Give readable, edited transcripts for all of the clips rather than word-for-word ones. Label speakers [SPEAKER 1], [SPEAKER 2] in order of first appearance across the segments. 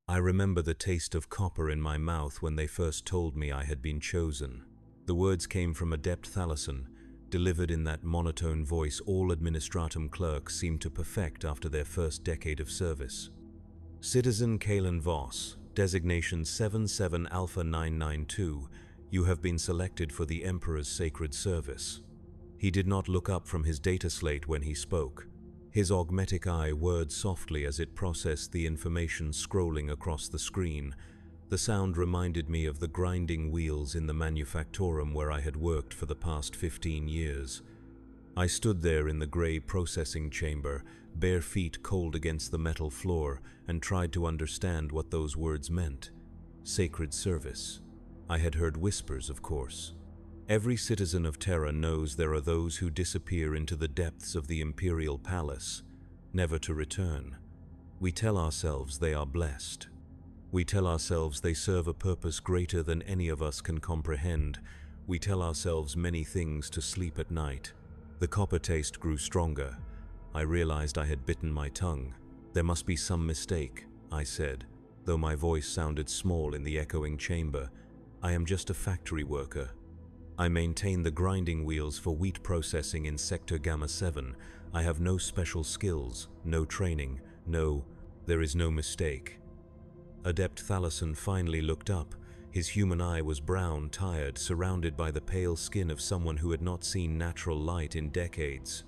[SPEAKER 1] I remember the taste of copper in my mouth when they first told me I had been chosen. The words came from Adept Thalasson, delivered in that monotone voice all administratum clerks seemed to perfect after their first decade of service. Citizen Kalen Voss, designation 77 Alpha 992, you have been selected for the Emperor's sacred service. He did not look up from his data slate when he spoke. His augmetic eye whirred softly as it processed the information scrolling across the screen. The sound reminded me of the grinding wheels in the manufactorum where I had worked for the past 15 years. I stood there in the grey processing chamber, bare feet cold against the metal floor, and tried to understand what those words meant. Sacred service. I had heard whispers, of course. Every citizen of Terra knows there are those who disappear into the depths of the Imperial Palace, never to return. We tell ourselves they are blessed. We tell ourselves they serve a purpose greater than any of us can comprehend. We tell ourselves many things to sleep at night. The copper taste grew stronger. I realized I had bitten my tongue. There must be some mistake, I said, though my voice sounded small in the echoing chamber. I am just a factory worker. I maintain the grinding wheels for wheat processing in Sector Gamma 7. I have no special skills, no training, there is no mistake. Adept Thalasson finally looked up. His human eye was brown, tired, surrounded by the pale skin of someone who had not seen natural light in decades.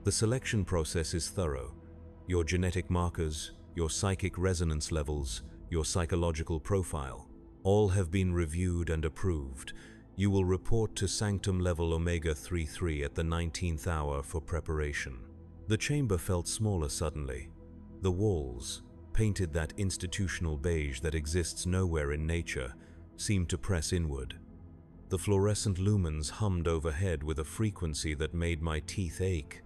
[SPEAKER 1] The selection process is thorough. Your genetic markers, your psychic resonance levels, your psychological profile, all have been reviewed and approved. You will report to Sanctum Level Omega 33 at the 19th hour for preparation. The chamber felt smaller suddenly. The walls, painted that institutional beige that exists nowhere in nature, seemed to press inward. The fluorescent lumens hummed overhead with a frequency that made my teeth ache.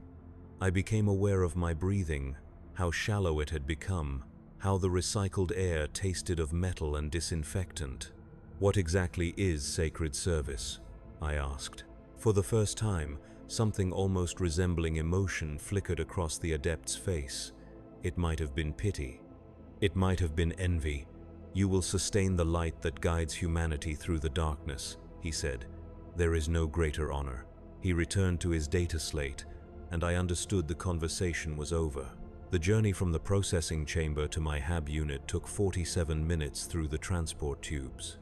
[SPEAKER 1] I became aware of my breathing, how shallow it had become, how the recycled air tasted of metal and disinfectant. What exactly is sacred service? I asked. For the first time, something almost resembling emotion flickered across the adept's face. It might have been pity. It might have been envy. You will sustain the light that guides humanity through the darkness, he said. There is no greater honor. He returned to his data slate, and I understood the conversation was over. The journey from the processing chamber to my HAB unit took 47 minutes through the transport tubes.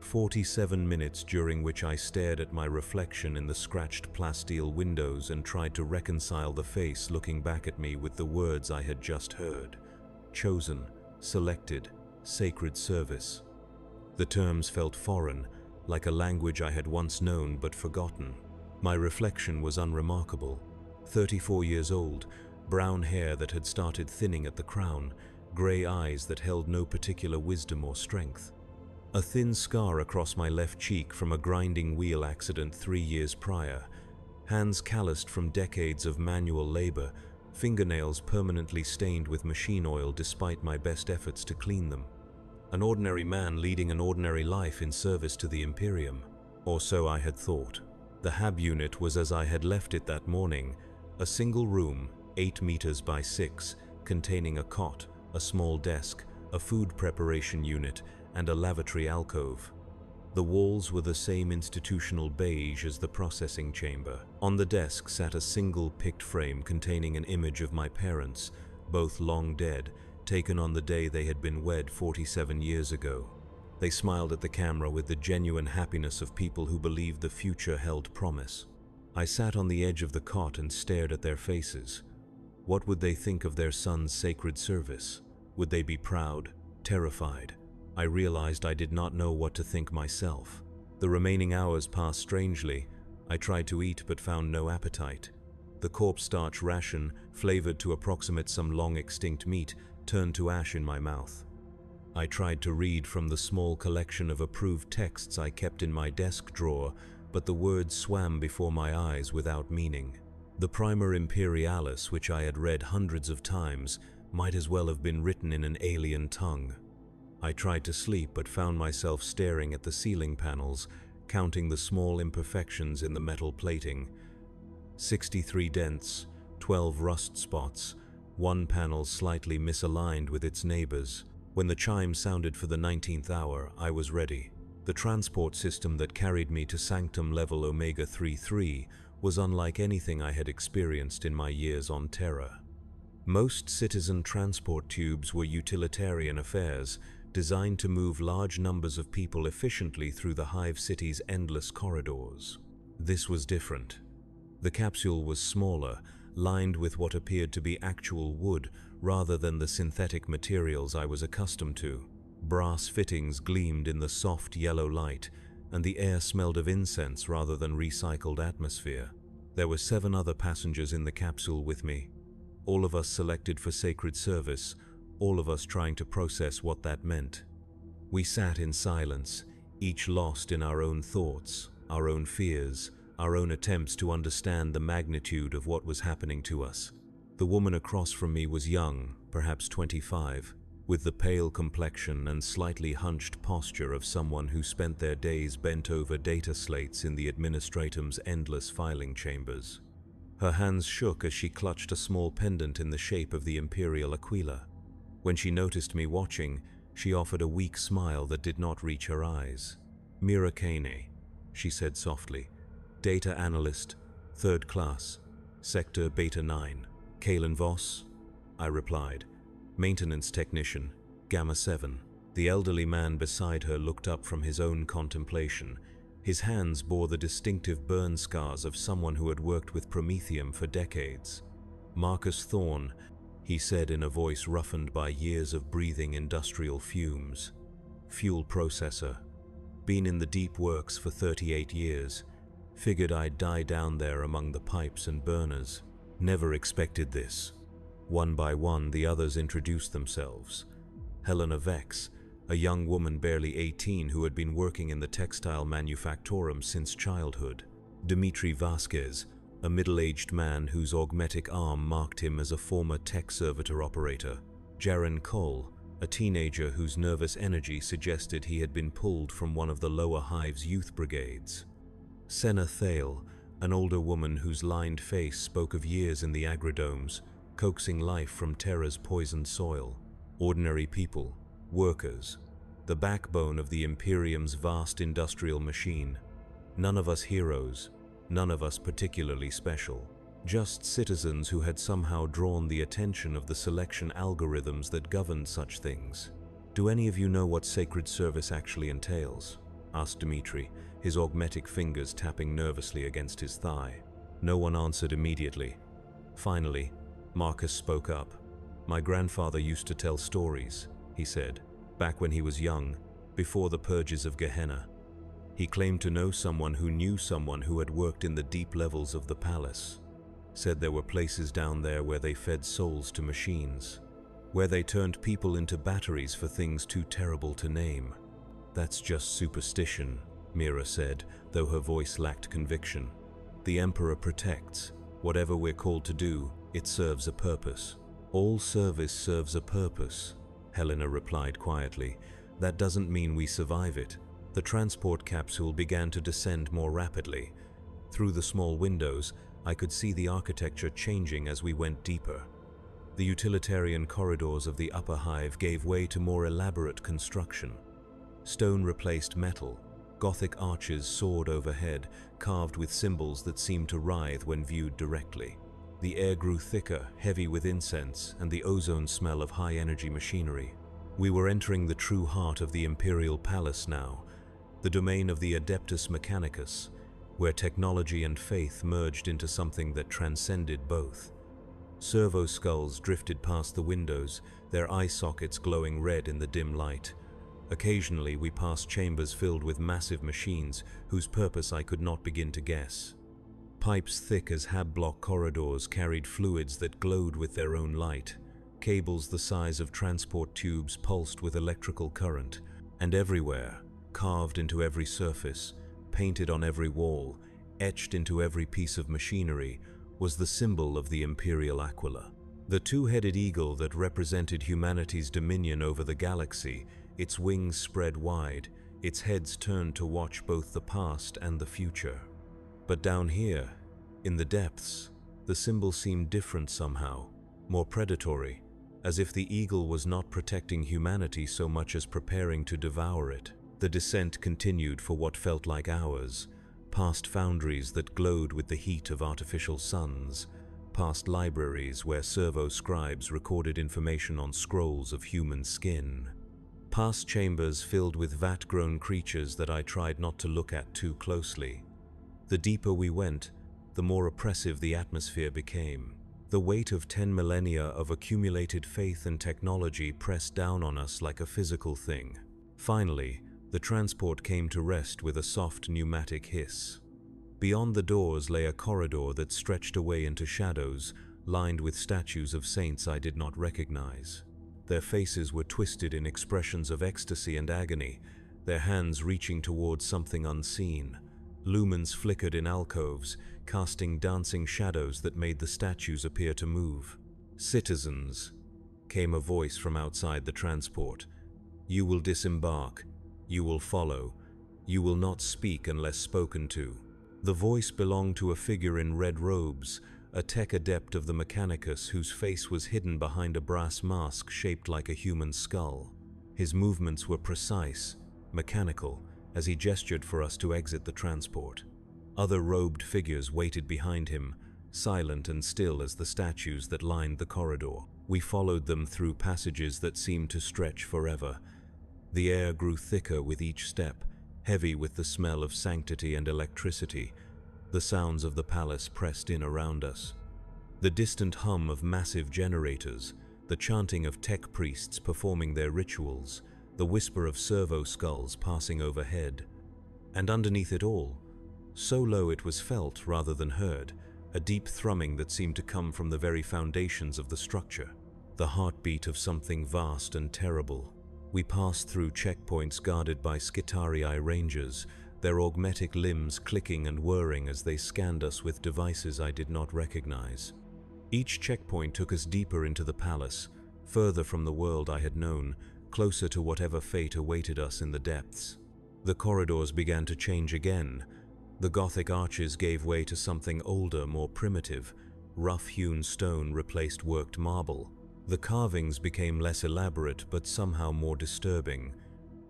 [SPEAKER 1] 47 minutes during which I stared at my reflection in the scratched plasteel windows and tried to reconcile the face looking back at me with the words I had just heard. Chosen, selected, sacred service. The terms felt foreign, like a language I had once known but forgotten. My reflection was unremarkable. 34 years old, brown hair that had started thinning at the crown, grey eyes that held no particular wisdom or strength. A thin scar across my left cheek from a grinding wheel accident 3 years prior, hands calloused from decades of manual labor, fingernails permanently stained with machine oil despite my best efforts to clean them. An ordinary man leading an ordinary life in service to the Imperium. Or so I had thought. The HAB unit was as I had left it that morning, a single room, 8 meters by 6, containing a cot, a small desk, a food preparation unit, and a lavatory alcove. The walls were the same institutional beige as the processing chamber. On the desk sat a single picked frame containing an image of my parents, both long dead, taken on the day they had been wed 47 years ago. They smiled at the camera with the genuine happiness of people who believed the future held promise. I sat on the edge of the cot and stared at their faces. What would they think of their son's sacred service? Would they be proud, terrified? I realized I did not know what to think myself. The remaining hours passed strangely. I tried to eat but found no appetite. The corpse starch ration, flavored to approximate some long-extinct meat, turned to ash in my mouth. I tried to read from the small collection of approved texts I kept in my desk drawer, but the words swam before my eyes without meaning. The Primer Imperialis, which I had read hundreds of times, might as well have been written in an alien tongue. I tried to sleep but found myself staring at the ceiling panels, counting the small imperfections in the metal plating. 63 dents, 12 rust spots, one panel slightly misaligned with its neighbors. When the chime sounded for the 19th hour, I was ready. The transport system that carried me to Sanctum Level Omega-33 was unlike anything I had experienced in my years on Terra. Most citizen transport tubes were utilitarian affairs, designed to move large numbers of people efficiently through the Hive City's endless corridors. This was different. The capsule was smaller, lined with what appeared to be actual wood rather than the synthetic materials I was accustomed to. Brass fittings gleamed in the soft yellow light, and the air smelled of incense rather than recycled atmosphere. There were 7 other passengers in the capsule with me, all of us selected for sacred service, all of us trying to process what that meant. We sat in silence, each lost in our own thoughts, our own fears, our own attempts to understand the magnitude of what was happening to us. The woman across from me was young, perhaps 25, with the pale complexion and slightly hunched posture of someone who spent their days bent over data slates in the administratum's endless filing chambers. Her hands shook as she clutched a small pendant in the shape of the Imperial Aquila. When she noticed me watching, she offered a weak smile that did not reach her eyes. "Mira Kane," she said softly. "Data analyst, 3rd class, sector Beta 9. Kalen Voss?" I replied. "Maintenance technician, Gamma 7. The elderly man beside her looked up from his own contemplation. His hands bore the distinctive burn scars of someone who had worked with Promethium for decades. "Marcus Thorne," he said in a voice roughened by years of breathing industrial fumes. "Fuel processor. Been in the deep works for 38 years. Figured I'd die down there among the pipes and burners. Never expected this." One by one, the others introduced themselves. Helena Vex, a young woman barely 18 who had been working in the textile manufactorum since childhood. Dmitri Vasquez, a middle-aged man whose augmetic arm marked him as a former tech servitor operator. Jaren Cole, a teenager whose nervous energy suggested he had been pulled from one of the lower Hive's youth brigades. Senna Thale, an older woman whose lined face spoke of years in the agridomes, coaxing life from Terra's poisoned soil. Ordinary people, workers, the backbone of the Imperium's vast industrial machine. None of us heroes, none of us particularly special. Just citizens who had somehow drawn the attention of the selection algorithms that governed such things. "Do any of you know what sacred service actually entails?" asked Dmitri, his augmetic fingers tapping nervously against his thigh. No one answered immediately. Finally, Marcus spoke up. "My grandfather used to tell stories," he said, "back when he was young, before the purges of Gehenna. He claimed to know someone who had worked in the deep levels of the palace. Said there were places down there where they fed souls to machines, where they turned people into batteries for things too terrible to name." "That's just superstition," Mira said, though her voice lacked conviction. "The Emperor protects. Whatever we're called to do, it serves a purpose." "All service serves a purpose," Helena replied quietly. "That doesn't mean we survive it." The transport capsule began to descend more rapidly. Through the small windows, I could see the architecture changing as we went deeper. The utilitarian corridors of the upper hive gave way to more elaborate construction. Stone replaced metal. Gothic arches soared overhead, carved with symbols that seemed to writhe when viewed directly. The air grew thicker, heavy with incense and the ozone smell of high-energy machinery. We were entering the true heart of the Imperial Palace now, the domain of the Adeptus Mechanicus, where technology and faith merged into something that transcended both. Servo skulls drifted past the windows, their eye sockets glowing red in the dim light. Occasionally, we passed chambers filled with massive machines whose purpose I could not begin to guess. Pipes thick as hab-block corridors carried fluids that glowed with their own light. Cables the size of transport tubes pulsed with electrical current, and everywhere, carved into every surface, painted on every wall, etched into every piece of machinery, was the symbol of the Imperial Aquila. The two-headed eagle that represented humanity's dominion over the galaxy, its wings spread wide, its heads turned to watch both the past and the future. But down here, in the depths, the symbol seemed different somehow, more predatory, as if the eagle was not protecting humanity so much as preparing to devour it. The descent continued for what felt like hours, past foundries that glowed with the heat of artificial suns, past libraries where servo-scribes recorded information on scrolls of human skin, past chambers filled with vat-grown creatures that I tried not to look at too closely. The deeper we went, the more oppressive the atmosphere became. The weight of 10 millennia of accumulated faith and technology pressed down on us like a physical thing. Finally, the transport came to rest with a soft pneumatic hiss. Beyond the doors lay a corridor that stretched away into shadows, lined with statues of saints I did not recognize. Their faces were twisted in expressions of ecstasy and agony, their hands reaching towards something unseen. Lumens flickered in alcoves, casting dancing shadows that made the statues appear to move. "Citizens," came a voice from outside the transport. "You will disembark. You will follow. You will not speak unless spoken to." The voice belonged to a figure in red robes, a tech adept of the Mechanicus whose face was hidden behind a brass mask shaped like a human skull. His movements were precise, mechanical, as he gestured for us to exit the transport. Other robed figures waited behind him, silent and still as the statues that lined the corridor. We followed them through passages that seemed to stretch forever. The air grew thicker with each step, heavy with the smell of sanctity and electricity. The sounds of the palace pressed in around us. The distant hum of massive generators, the chanting of tech priests performing their rituals, the whisper of servo skulls passing overhead. And underneath it all, so low it was felt rather than heard, a deep thrumming that seemed to come from the very foundations of the structure, the heartbeat of something vast and terrible. We passed through checkpoints guarded by Skitarii rangers, their augmetic limbs clicking and whirring as they scanned us with devices I did not recognize. Each checkpoint took us deeper into the palace, further from the world I had known, closer to whatever fate awaited us in the depths. The corridors began to change again. The Gothic arches gave way to something older, more primitive. Rough-hewn stone replaced worked marble. The carvings became less elaborate but somehow more disturbing.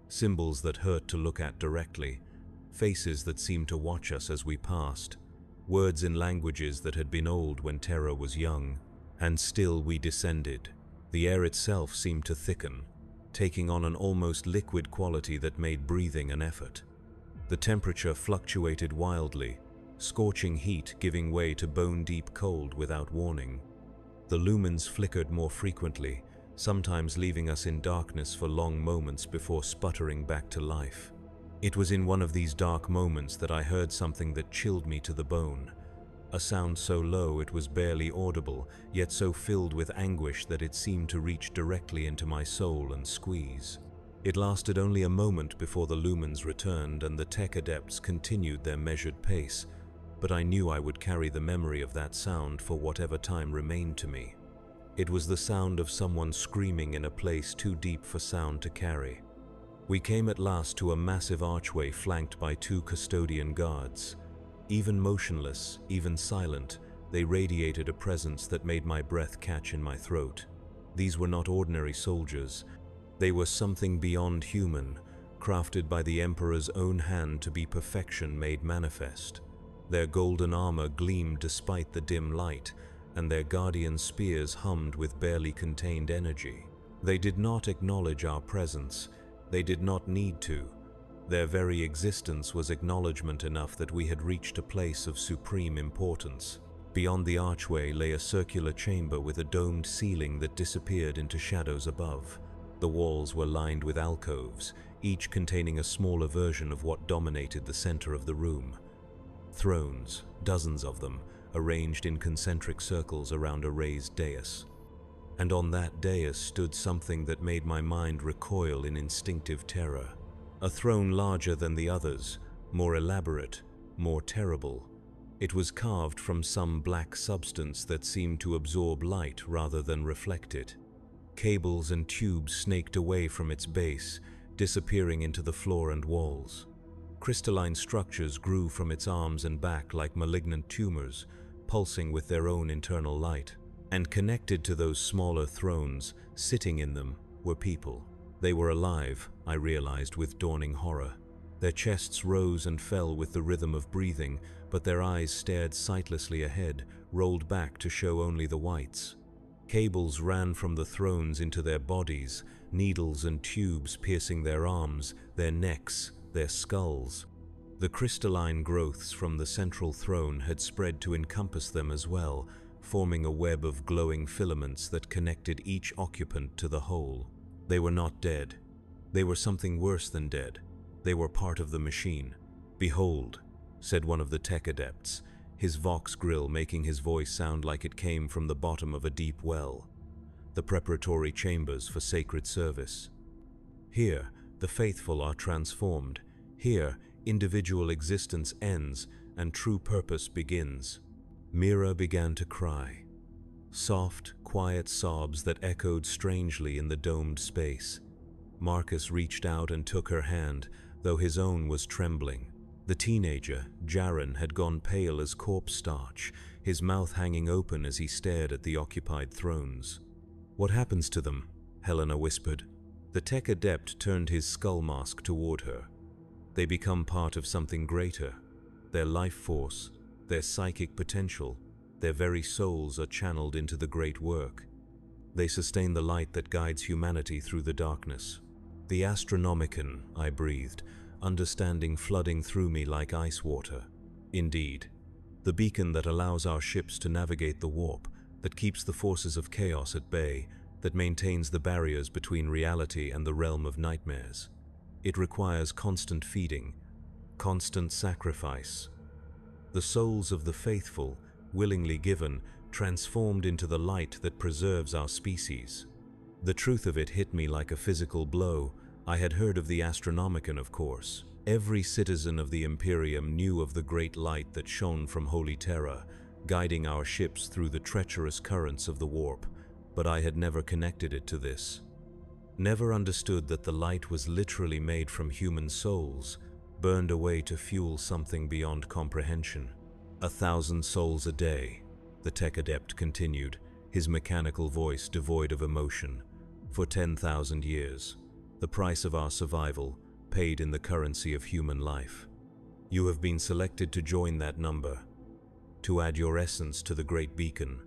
[SPEAKER 1] Symbols that hurt to look at directly. Faces that seemed to watch us as we passed. Words in languages that had been old when terror was young. And still we descended. The air itself seemed to thicken, taking on an almost liquid quality that made breathing an effort. The temperature fluctuated wildly, scorching heat giving way to bone-deep cold without warning. The lumens flickered more frequently, sometimes leaving us in darkness for long moments before sputtering back to life. It was in one of these dark moments that I heard something that chilled me to the bone. A sound so low it was barely audible, yet so filled with anguish that it seemed to reach directly into my soul and squeeze. It lasted only a moment before the lumens returned and the tech adepts continued their measured pace, but I knew I would carry the memory of that sound for whatever time remained to me. It was the sound of someone screaming in a place too deep for sound to carry. We came at last to a massive archway flanked by 2 custodian guards. Even motionless, even silent, they radiated a presence that made my breath catch in my throat. These were not ordinary soldiers. They were something beyond human, crafted by the Emperor's own hand to be perfection made manifest. Their golden armor gleamed despite the dim light, and their guardian spears hummed with barely contained energy. They did not acknowledge our presence. They did not need to. Their very existence was acknowledgement enough that we had reached a place of supreme importance. Beyond the archway lay a circular chamber with a domed ceiling that disappeared into shadows above. The walls were lined with alcoves, each containing a smaller version of what dominated the center of the room. Thrones, dozens of them, arranged in concentric circles around a raised dais. And on that dais stood something that made my mind recoil in instinctive terror. A throne larger than the others, more elaborate, more terrible. It was carved from some black substance that seemed to absorb light rather than reflect it. Cables and tubes snaked away from its base, disappearing into the floor and walls. Crystalline structures grew from its arms and back like malignant tumors, pulsing with their own internal light. And connected to those smaller thrones, sitting in them, were people. They were alive, I realized with dawning horror. Their chests rose and fell with the rhythm of breathing, but their eyes stared sightlessly ahead, rolled back to show only the whites. Cables ran from the thrones into their bodies, needles and tubes piercing their arms, their necks, their skulls. The crystalline growths from the central throne had spread to encompass them as well, forming a web of glowing filaments that connected each occupant to the whole. They were not dead. They were something worse than dead. They were part of the machine. "Behold," said one of the tech adepts, his vox grill making his voice sound like it came from the bottom of a deep well. "The preparatory chambers for sacred service. Here, the faithful are transformed. Here, individual existence ends and true purpose begins." Mira began to cry. Soft, quiet sobs that echoed strangely in the domed space. Marcus reached out and took her hand, though his own was trembling. The teenager, Jaren, had gone pale as corpse starch, his mouth hanging open as he stared at the occupied thrones. "What happens to them?" Helena whispered. The tech adept turned his skull mask toward her. "They become part of something greater. Their life force, their psychic potential, their very souls are channeled into the great work. They sustain the light that guides humanity through the darkness." "The Astronomicon," I breathed, understanding flooding through me like ice water. "Indeed. The beacon that allows our ships to navigate the warp, that keeps the forces of chaos at bay, that maintains the barriers between reality and the realm of nightmares. It requires constant feeding, constant sacrifice. The souls of the faithful, willingly given, transformed into the light that preserves our species." The truth of it hit me like a physical blow. I had heard of the Astronomicon, of course. Every citizen of the Imperium knew of the great light that shone from Holy Terra, guiding our ships through the treacherous currents of the warp, but I had never connected it to this. Never understood that the light was literally made from human souls, burned away to fuel something beyond comprehension. 1,000 souls a day, the tech adept continued, his mechanical voice devoid of emotion. "For 10,000 years, the price of our survival, paid in the currency of human life. You have been selected to join that number, to add your essence to the great beacon,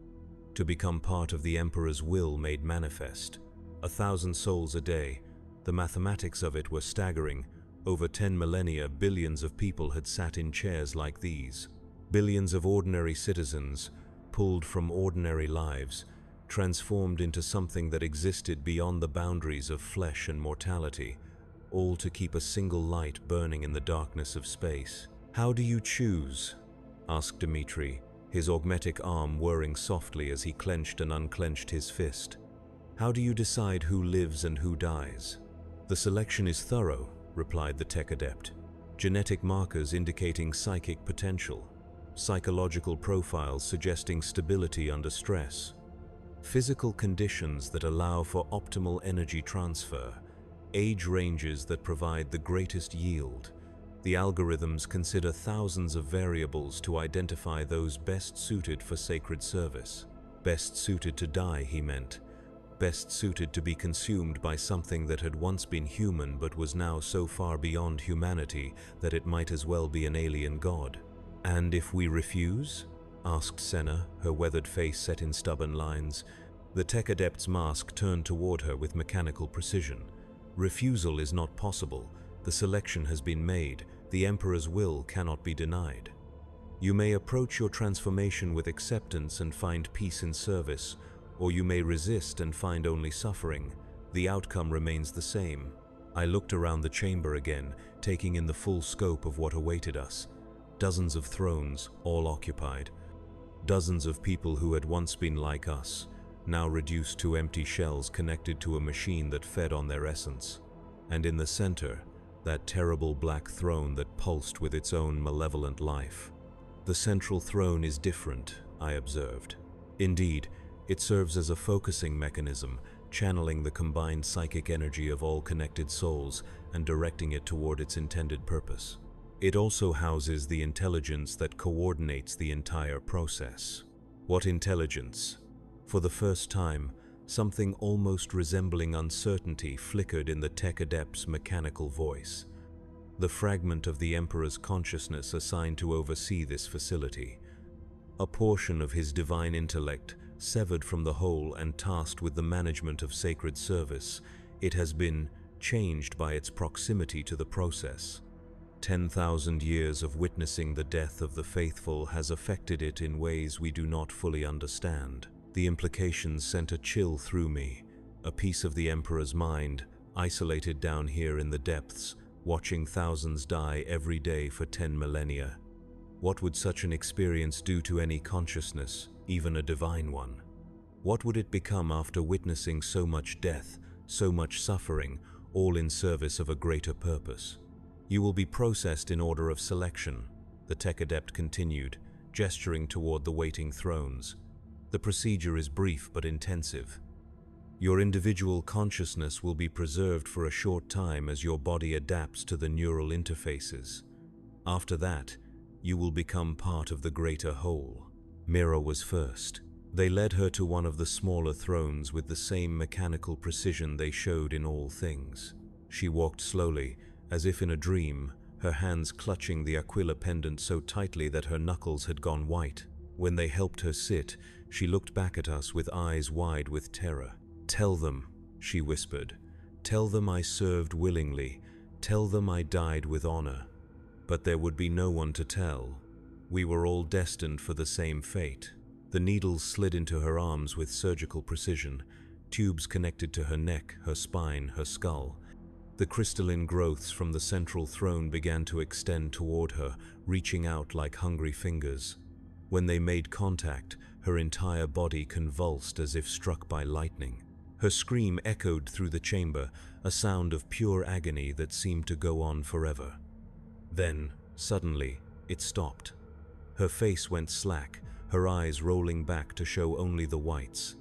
[SPEAKER 1] to become part of the Emperor's will made manifest. 1,000 souls a day, the mathematics of it were staggering. Over 10 millennia, billions of people had sat in chairs like these. Billions of ordinary citizens, pulled from ordinary lives, transformed into something that existed beyond the boundaries of flesh and mortality, all to keep a single light burning in the darkness of space." "How do you choose?" asked Dmitri, his augmetic arm whirring softly as he clenched and unclenched his fist. "How do you decide who lives and who dies?" "The selection is thorough," replied the tech adept. "Genetic markers indicating psychic potential, psychological profiles suggesting stability under stress, physical conditions that allow for optimal energy transfer, age ranges that provide the greatest yield. The algorithms consider thousands of variables to identify those best suited for sacred service. Best suited to die, he meant. Best suited to be consumed by something that had once been human but was now so far beyond humanity that it might as well be an alien god." "And if we refuse?" asked Senna, her weathered face set in stubborn lines. The tech adept's mask turned toward her with mechanical precision. "Refusal is not possible. The selection has been made. The Emperor's will cannot be denied. You may approach your transformation with acceptance and find peace in service, or you may resist and find only suffering. The outcome remains the same." I looked around the chamber again, taking in the full scope of what awaited us. Dozens of thrones, all occupied. Dozens of people who had once been like us, now reduced to empty shells connected to a machine that fed on their essence. And in the center, that terrible black throne that pulsed with its own malevolent life. "The central throne is different," I observed. "Indeed, it serves as a focusing mechanism, channeling the combined psychic energy of all connected souls and directing it toward its intended purpose. It also houses the intelligence that coordinates the entire process." "What intelligence?" For the first time, something almost resembling uncertainty flickered in the tech adept's mechanical voice. The fragment of the Emperor's consciousness assigned to oversee this facility. A portion of his divine intellect, severed from the whole and tasked with the management of sacred service, it has been changed by its proximity to the process. 10,000 years of witnessing the death of the faithful has affected it in ways we do not fully understand. The implications sent a chill through me, a piece of the Emperor's mind, isolated down here in the depths, watching thousands die every day for 10 millennia. What would such an experience do to any consciousness, even a divine one? What would it become after witnessing so much death, so much suffering, all in service of a greater purpose? You will be processed in order of selection, the tech adept continued, gesturing toward the waiting thrones. The procedure is brief but intensive. Your individual consciousness will be preserved for a short time as your body adapts to the neural interfaces. After that, you will become part of the greater whole. Mira was first. They led her to one of the smaller thrones with the same mechanical precision they showed in all things. She walked slowly, as if in a dream, her hands clutching the Aquila pendant so tightly that her knuckles had gone white. When they helped her sit, she looked back at us with eyes wide with terror. "Tell them," she whispered. "Tell them I served willingly. Tell them I died with honor." But there would be no one to tell. We were all destined for the same fate. The needles slid into her arms with surgical precision, tubes connected to her neck, her spine, her skull. The crystalline growths from the central throne began to extend toward her, reaching out like hungry fingers. When they made contact, her entire body convulsed as if struck by lightning. Her scream echoed through the chamber, a sound of pure agony that seemed to go on forever. Then, suddenly, it stopped. Her face went slack, her eyes rolling back to show only the whites.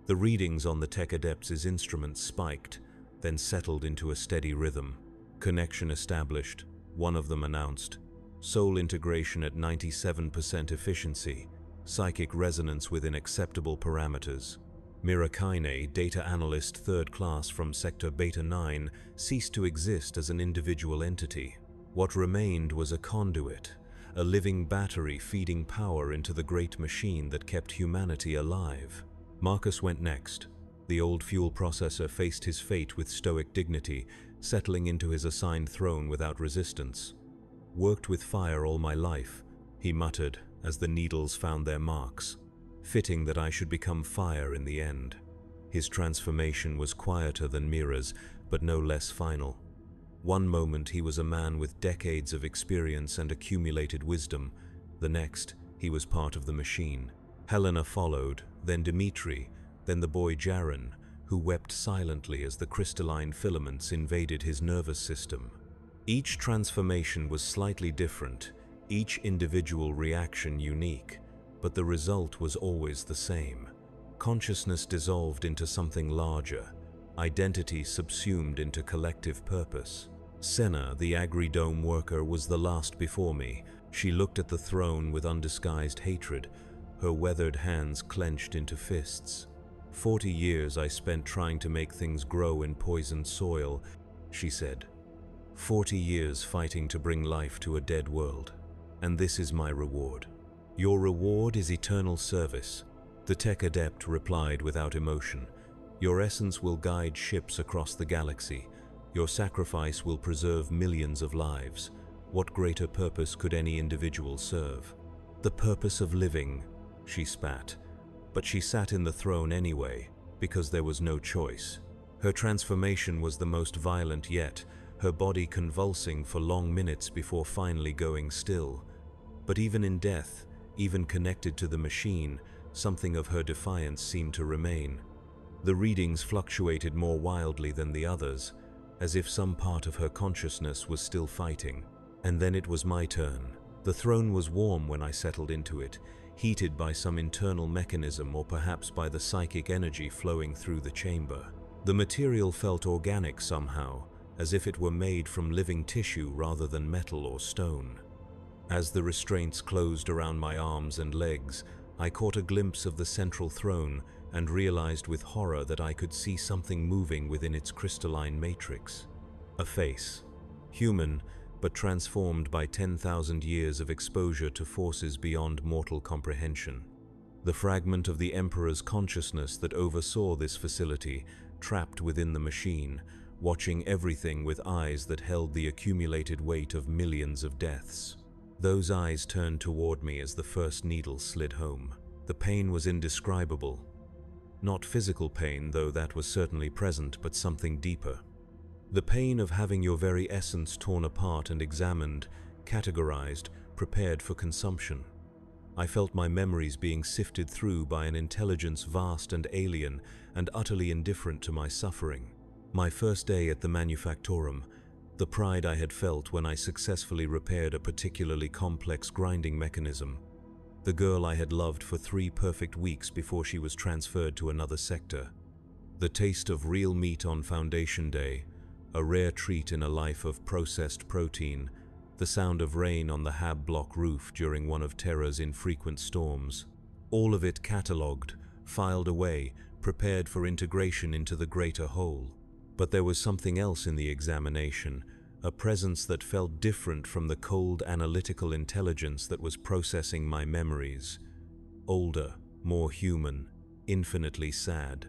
[SPEAKER 1] The readings on the tech adept's instruments spiked, then settled into a steady rhythm. Connection established, one of them announced. Soul integration at 97% efficiency, psychic resonance within acceptable parameters. Mirakaine, data analyst 3rd class from Sector Beta 9, ceased to exist as an individual entity. What remained was a conduit, a living battery feeding power into the great machine that kept humanity alive. Marcus went next. The old fuel processor faced his fate with stoic dignity, settling into his assigned throne without resistance. "Worked with fire all my life," he muttered as the needles found their marks. "Fitting that I should become fire in the end." His transformation was quieter than Mira's, but no less final. One moment he was a man with decades of experience and accumulated wisdom. The next, he was part of the machine. Helena followed, then Dmitri, then the boy Jaren, who wept silently as the crystalline filaments invaded his nervous system. Each transformation was slightly different, each individual reaction unique, but the result was always the same. Consciousness dissolved into something larger, identity subsumed into collective purpose. Senna, the agri-dome worker, was the last before me. She looked at the throne with undisguised hatred, her weathered hands clenched into fists. 40 years I spent trying to make things grow in poisoned soil, she said. 40 years fighting to bring life to a dead world. And this is my reward. Your reward is eternal service, the tech adept replied without emotion. Your essence will guide ships across the galaxy. Your sacrifice will preserve millions of lives. What greater purpose could any individual serve? The purpose of living, she spat. But she sat in the throne anyway, because there was no choice. Her transformation was the most violent yet, her body convulsing for long minutes before finally going still. But even in death, even connected to the machine, something of her defiance seemed to remain. The readings fluctuated more wildly than the others, as if some part of her consciousness was still fighting. And then it was my turn. The throne was warm when I settled into it, heated by some internal mechanism or perhaps by the psychic energy flowing through the chamber. The material felt organic somehow, as if it were made from living tissue rather than metal or stone. As the restraints closed around my arms and legs, I caught a glimpse of the central throne and realized with horror that I could see something moving within its crystalline matrix. A face. Human, but transformed by 10,000 years of exposure to forces beyond mortal comprehension. The fragment of the Emperor's consciousness that oversaw this facility, trapped within the machine, watching everything with eyes that held the accumulated weight of millions of deaths. Those eyes turned toward me as the first needle slid home. The pain was indescribable. Not physical pain, though that was certainly present, but something deeper. The pain of having your very essence torn apart and examined, categorized, prepared for consumption. I felt my memories being sifted through by an intelligence vast and alien and utterly indifferent to my suffering. My first day at the Manufactorum, the pride I had felt when I successfully repaired a particularly complex grinding mechanism. The girl I had loved for 3 perfect weeks before she was transferred to another sector. The taste of real meat on Foundation Day, a rare treat in a life of processed protein, the sound of rain on the Hab block roof during one of Terra's infrequent storms. All of it catalogued, filed away, prepared for integration into the greater whole. But there was something else in the examination, a presence that felt different from the cold analytical intelligence that was processing my memories. Older, more human, infinitely sad.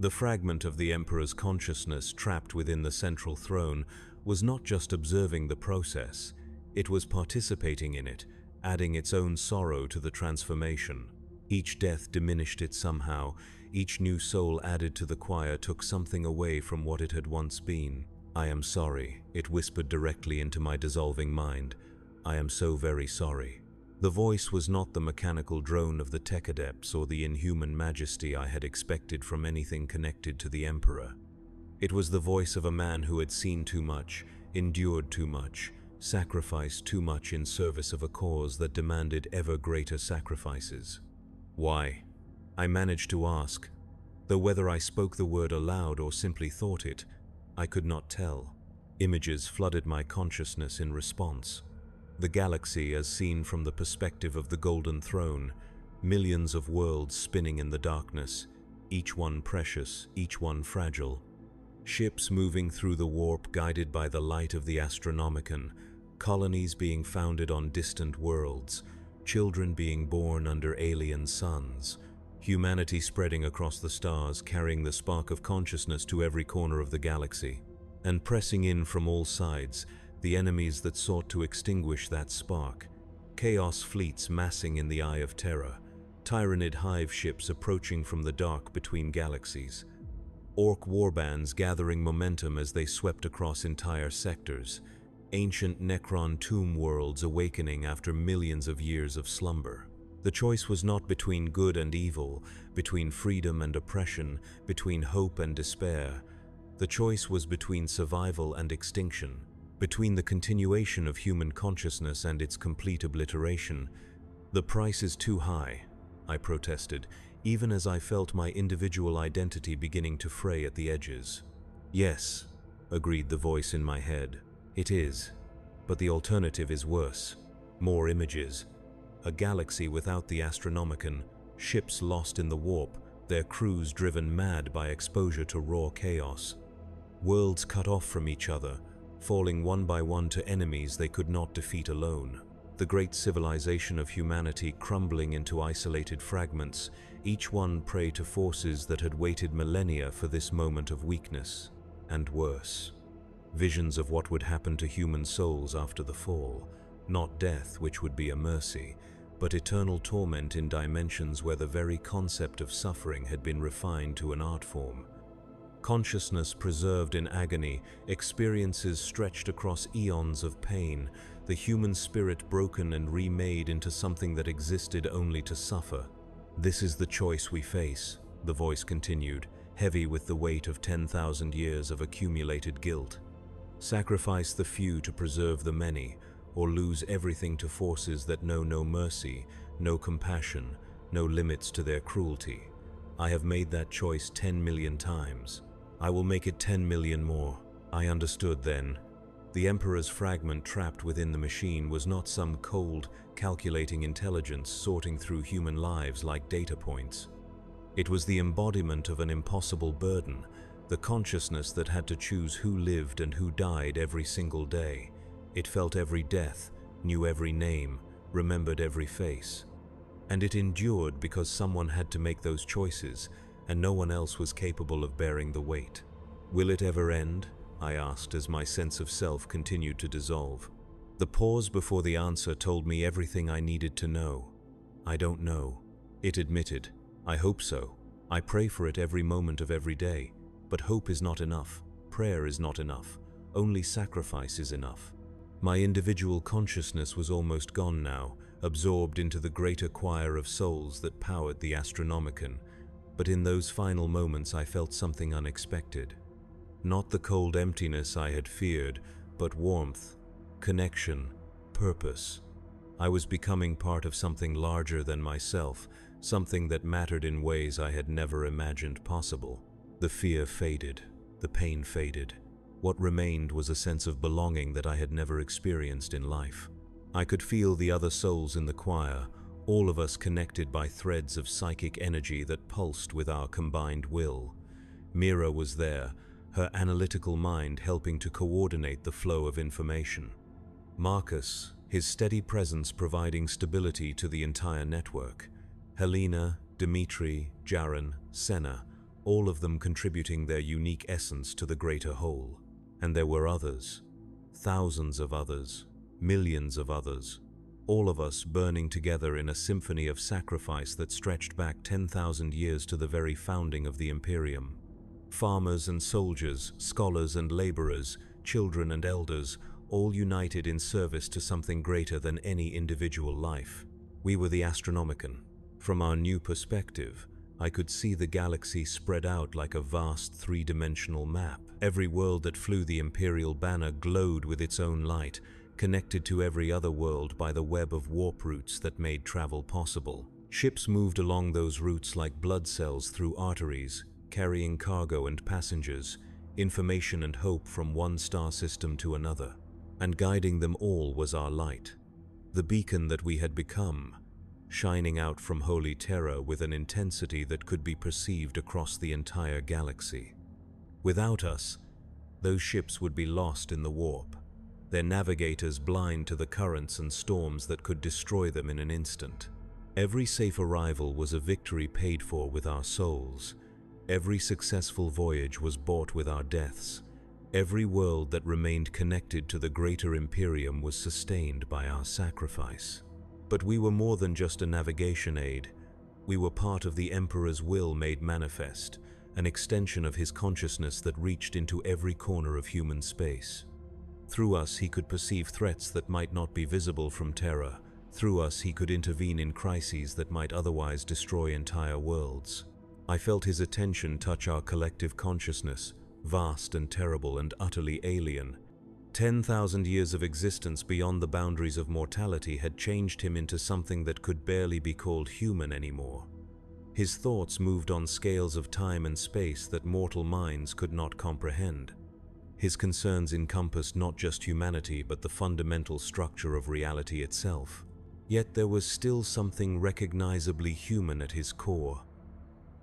[SPEAKER 1] The fragment of the Emperor's consciousness trapped within the central throne was not just observing the process, it was participating in it, adding its own sorrow to the transformation. Each death diminished it somehow, each new soul added to the choir took something away from what it had once been. "I am sorry," it whispered directly into my dissolving mind. "I am so very sorry." The voice was not the mechanical drone of the tech adepts or the inhuman majesty I had expected from anything connected to the Emperor. It was the voice of a man who had seen too much, endured too much, sacrificed too much in service of a cause that demanded ever greater sacrifices. Why? I managed to ask, though whether I spoke the word aloud or simply thought it, I could not tell. Images flooded my consciousness in response. The galaxy as seen from the perspective of the Golden Throne, millions of worlds spinning in the darkness, each one precious, each one fragile. Ships moving through the warp guided by the light of the Astronomicon, colonies being founded on distant worlds, children being born under alien suns, humanity spreading across the stars carrying the spark of consciousness to every corner of the galaxy, and pressing in from all sides, the enemies that sought to extinguish that spark. Chaos fleets massing in the Eye of Terror, Tyranid hive ships approaching from the dark between galaxies, Orc warbands gathering momentum as they swept across entire sectors, ancient Necron tomb worlds awakening after millions of years of slumber. The choice was not between good and evil, between freedom and oppression, between hope and despair. The choice was between survival and extinction, between the continuation of human consciousness and its complete obliteration. "The price is too high," I protested, even as I felt my individual identity beginning to fray at the edges. "Yes," agreed the voice in my head, "it is. But the alternative is worse. More images. A galaxy without the Astronomicon, ships lost in the warp, their crews driven mad by exposure to raw chaos. Worlds cut off from each other, falling one by one to enemies they could not defeat alone. The great civilization of humanity crumbling into isolated fragments, each one prey to forces that had waited millennia for this moment of weakness. And worse. Visions of what would happen to human souls after the fall, not death, which would be a mercy, but eternal torment in dimensions where the very concept of suffering had been refined to an art form. Consciousness preserved in agony, experiences stretched across eons of pain, the human spirit broken and remade into something that existed only to suffer. "This is the choice we face," the voice continued, heavy with the weight of 10,000 years of accumulated guilt. "Sacrifice the few to preserve the many, or lose everything to forces that know no mercy, no compassion, no limits to their cruelty. I have made that choice 10 million times. I will make it 10 million more." I understood then. The Emperor's fragment trapped within the machine was not some cold, calculating intelligence sorting through human lives like data points. It was the embodiment of an impossible burden, the consciousness that had to choose who lived and who died every single day. It felt every death, knew every name, remembered every face. And it endured because someone had to make those choices, and no one else was capable of bearing the weight. "Will it ever end?" I asked as my sense of self continued to dissolve. The pause before the answer told me everything I needed to know. "I don't know," it admitted. "I hope so. I pray for it every moment of every day. But hope is not enough. Prayer is not enough. Only sacrifice is enough." My individual consciousness was almost gone now, absorbed into the greater choir of souls that powered the Astronomicon. But in those final moments I felt something unexpected. Not the cold emptiness I had feared, but warmth, connection, purpose. I was becoming part of something larger than myself, something that mattered in ways I had never imagined possible. The fear faded, the pain faded. What remained was a sense of belonging that I had never experienced in life. I could feel the other souls in the choir, all of us connected by threads of psychic energy that pulsed with our combined will. Mira was there, her analytical mind helping to coordinate the flow of information. Marcus, his steady presence providing stability to the entire network. Helena, Dmitri, Jaron, Senna, all of them contributing their unique essence to the greater whole. And there were others, thousands of others, millions of others, all of us burning together in a symphony of sacrifice that stretched back 10,000 years to the very founding of the Imperium. Farmers and soldiers, scholars and laborers, children and elders, all united in service to something greater than any individual life. We were the Astronomicon. From our new perspective, I could see the galaxy spread out like a vast three-dimensional map. Every world that flew the Imperial banner glowed with its own light, connected to every other world by the web of warp routes that made travel possible. Ships moved along those routes like blood cells through arteries, carrying cargo and passengers, information and hope from one star system to another. And guiding them all was our light, the beacon that we had become, shining out from holy terror with an intensity that could be perceived across the entire galaxy. Without us, those ships would be lost in the warp, their navigators blind to the currents and storms that could destroy them in an instant. Every safe arrival was a victory paid for with our souls. Every successful voyage was bought with our deaths. Every world that remained connected to the greater Imperium was sustained by our sacrifice. But we were more than just a navigation aid. We were part of the Emperor's will made manifest, an extension of his consciousness that reached into every corner of human space. Through us, he could perceive threats that might not be visible from Terra. Through us, he could intervene in crises that might otherwise destroy entire worlds. I felt his attention touch our collective consciousness, vast and terrible and utterly alien. 10,000 years of existence beyond the boundaries of mortality had changed him into something that could barely be called human anymore. His thoughts moved on scales of time and space that mortal minds could not comprehend. His concerns encompassed not just humanity but the fundamental structure of reality itself. Yet there was still something recognizably human at his core.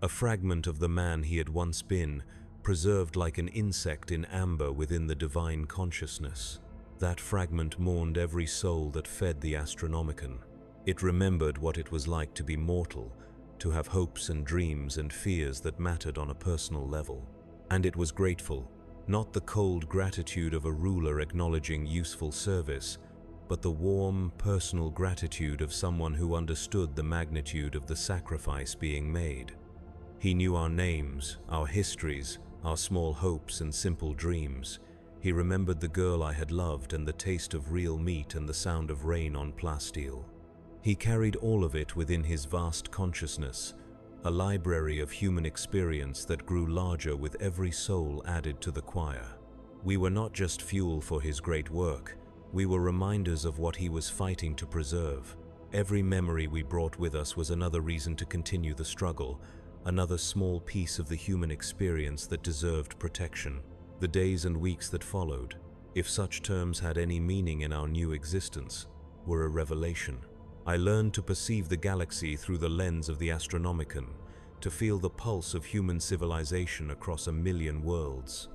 [SPEAKER 1] A fragment of the man he had once been, preserved like an insect in amber within the divine consciousness. That fragment mourned every soul that fed the Astronomicon. It remembered what it was like to be mortal, to have hopes and dreams and fears that mattered on a personal level. And it was grateful, not the cold gratitude of a ruler acknowledging useful service, but the warm, personal gratitude of someone who understood the magnitude of the sacrifice being made. He knew our names, our histories, our small hopes and simple dreams. He remembered the girl I had loved and the taste of real meat and the sound of rain on plasteel. He carried all of it within his vast consciousness, a library of human experience that grew larger with every soul added to the choir. We were not just fuel for his great work, we were reminders of what he was fighting to preserve. Every memory we brought with us was another reason to continue the struggle, another small piece of the human experience that deserved protection. The days and weeks that followed, if such terms had any meaning in our new existence, were a revelation. I learned to perceive the galaxy through the lens of the Astronomicon, to feel the pulse of human civilization across 1,000,000 worlds.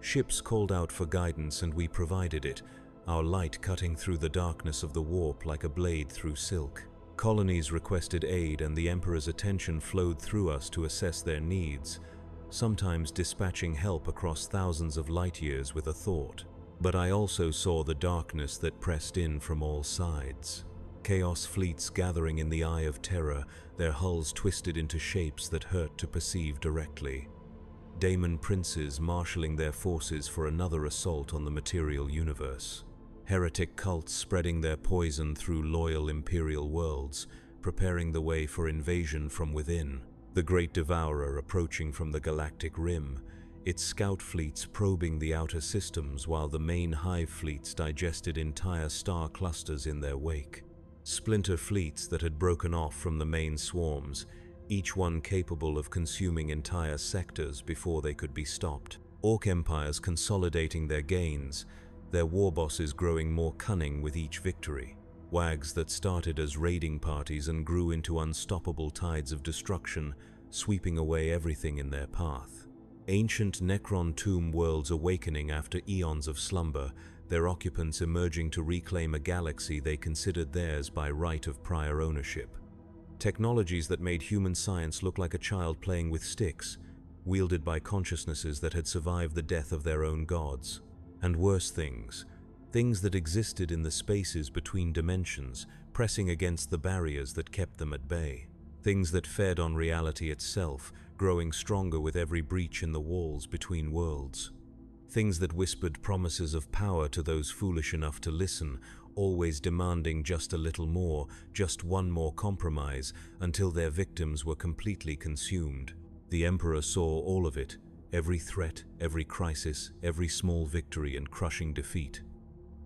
[SPEAKER 1] Ships called out for guidance and we provided it, our light cutting through the darkness of the warp like a blade through silk. Colonies requested aid and the Emperor's attention flowed through us to assess their needs, sometimes dispatching help across thousands of light years with a thought. But I also saw the darkness that pressed in from all sides. Chaos fleets gathering in the eye of terror, their hulls twisted into shapes that hurt to perceive directly. Daemon princes marshalling their forces for another assault on the material universe. Heretic cults spreading their poison through loyal imperial worlds, preparing the way for invasion from within. The Great Devourer approaching from the galactic rim, its scout fleets probing the outer systems while the main hive fleets digested entire star clusters in their wake. Splinter fleets that had broken off from the main swarms, each one capable of consuming entire sectors before they could be stopped. Orc empires consolidating their gains, their war bosses growing more cunning with each victory. Wags that started as raiding parties and grew into unstoppable tides of destruction, sweeping away everything in their path. Ancient Necron tomb worlds awakening after eons of slumber, their occupants emerging to reclaim a galaxy they considered theirs by right of prior ownership. Technologies that made human science look like a child playing with sticks, wielded by consciousnesses that had survived the death of their own gods. And worse things that existed in the spaces between dimensions, pressing against the barriers that kept them at bay. Things that fed on reality itself, growing stronger with every breach in the walls between worlds. Things that whispered promises of power to those foolish enough to listen, always demanding just a little more, just one more compromise, until their victims were completely consumed. The Emperor saw all of it, every threat, every crisis, every small victory and crushing defeat.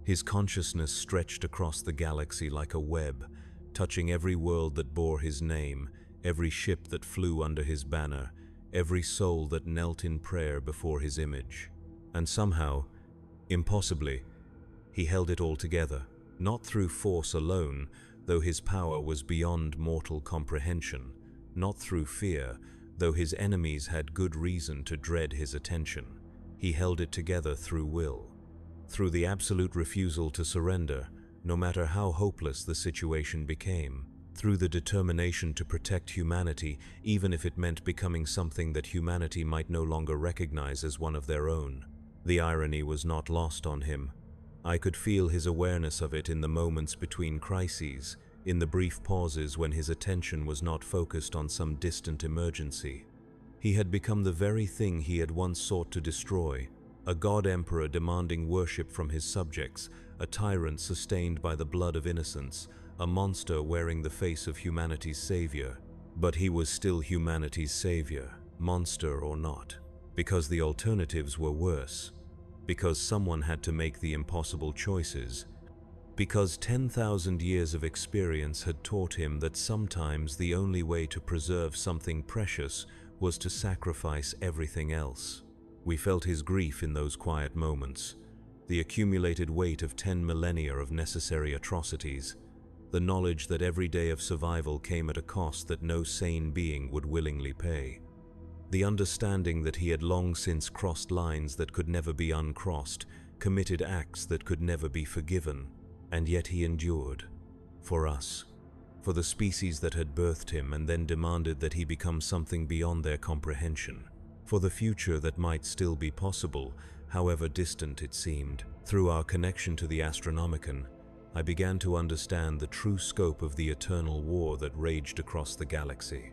[SPEAKER 1] His consciousness stretched across the galaxy like a web, touching every world that bore his name, every ship that flew under his banner, every soul that knelt in prayer before his image. And somehow, impossibly, he held it all together. Not through force alone, though his power was beyond mortal comprehension. Not through fear, though his enemies had good reason to dread his attention. He held it together through will. Through the absolute refusal to surrender, no matter how hopeless the situation became. Through the determination to protect humanity, even if it meant becoming something that humanity might no longer recognize as one of their own. The irony was not lost on him. I could feel his awareness of it in the moments between crises, in the brief pauses when his attention was not focused on some distant emergency. He had become the very thing he had once sought to destroy, a god-emperor demanding worship from his subjects, a tyrant sustained by the blood of innocents, a monster wearing the face of humanity's savior. But he was still humanity's savior, monster or not, because the alternatives were worse. Because someone had to make the impossible choices. Because 10,000 years of experience had taught him that sometimes the only way to preserve something precious was to sacrifice everything else. We felt his grief in those quiet moments, the accumulated weight of 10 millennia of necessary atrocities, the knowledge that every day of survival came at a cost that no sane being would willingly pay. The understanding that he had long since crossed lines that could never be uncrossed, committed acts that could never be forgiven, and yet he endured. For us. For the species that had birthed him and then demanded that he become something beyond their comprehension. For the future that might still be possible, however distant it seemed. Through our connection to the Astronomicon, I began to understand the true scope of the eternal war that raged across the galaxy.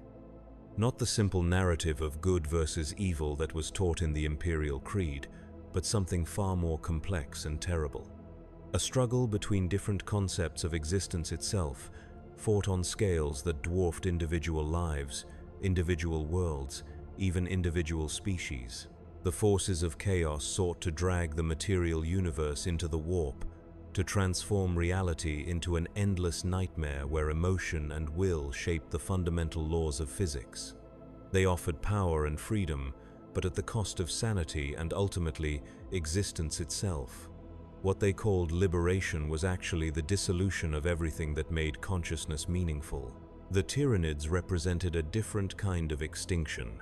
[SPEAKER 1] Not the simple narrative of good versus evil that was taught in the Imperial Creed, but something far more complex and terrible. A struggle between different concepts of existence itself, fought on scales that dwarfed individual lives, individual worlds, even individual species. The forces of chaos sought to drag the material universe into the warp, to transform reality into an endless nightmare where emotion and will shaped the fundamental laws of physics. They offered power and freedom, but at the cost of sanity and ultimately existence itself. What they called liberation was actually the dissolution of everything that made consciousness meaningful. The Tyranids represented a different kind of extinction,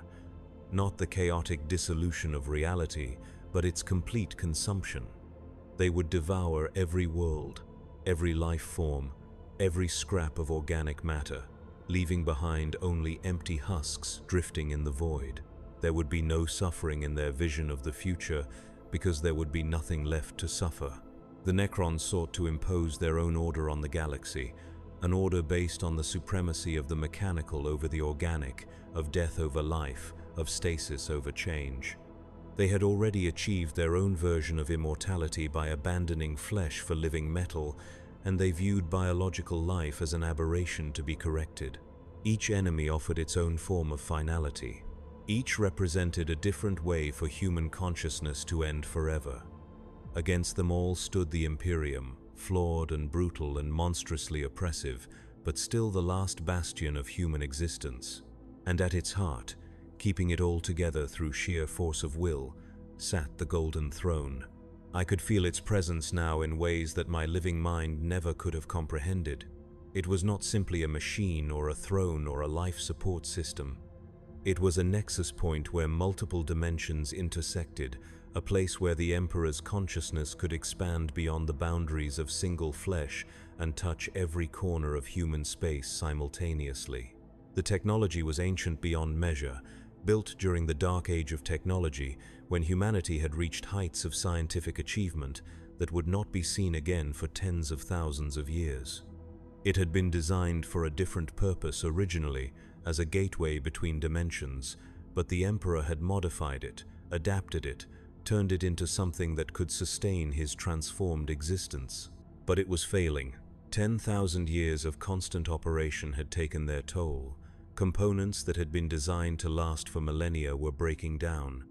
[SPEAKER 1] not the chaotic dissolution of reality, but its complete consumption. They would devour every world, every life form, every scrap of organic matter, leaving behind only empty husks drifting in the void. There would be no suffering in their vision of the future because there would be nothing left to suffer. The Necrons sought to impose their own order on the galaxy, an order based on the supremacy of the mechanical over the organic, of death over life, of stasis over change. They had already achieved their own version of immortality by abandoning flesh for living metal, and they viewed biological life as an aberration to be corrected. Each enemy offered its own form of finality. Each represented a different way for human consciousness to end forever. Against them all stood the Imperium, flawed and brutal and monstrously oppressive, but still the last bastion of human existence. And at its heart, keeping it all together through sheer force of will, sat the Golden Throne. I could feel its presence now in ways that my living mind never could have comprehended. It was not simply a machine or a throne or a life support system. It was a nexus point where multiple dimensions intersected, a place where the Emperor's consciousness could expand beyond the boundaries of single flesh and touch every corner of human space simultaneously. The technology was ancient beyond measure, built during the dark age of technology when humanity had reached heights of scientific achievement that would not be seen again for tens of thousands of years. It had been designed for a different purpose originally, as a gateway between dimensions, but the Emperor had modified it, adapted it, turned it into something that could sustain his transformed existence. But it was failing. 10,000 years of constant operation had taken their toll. Components that had been designed to last for millennia were breaking down.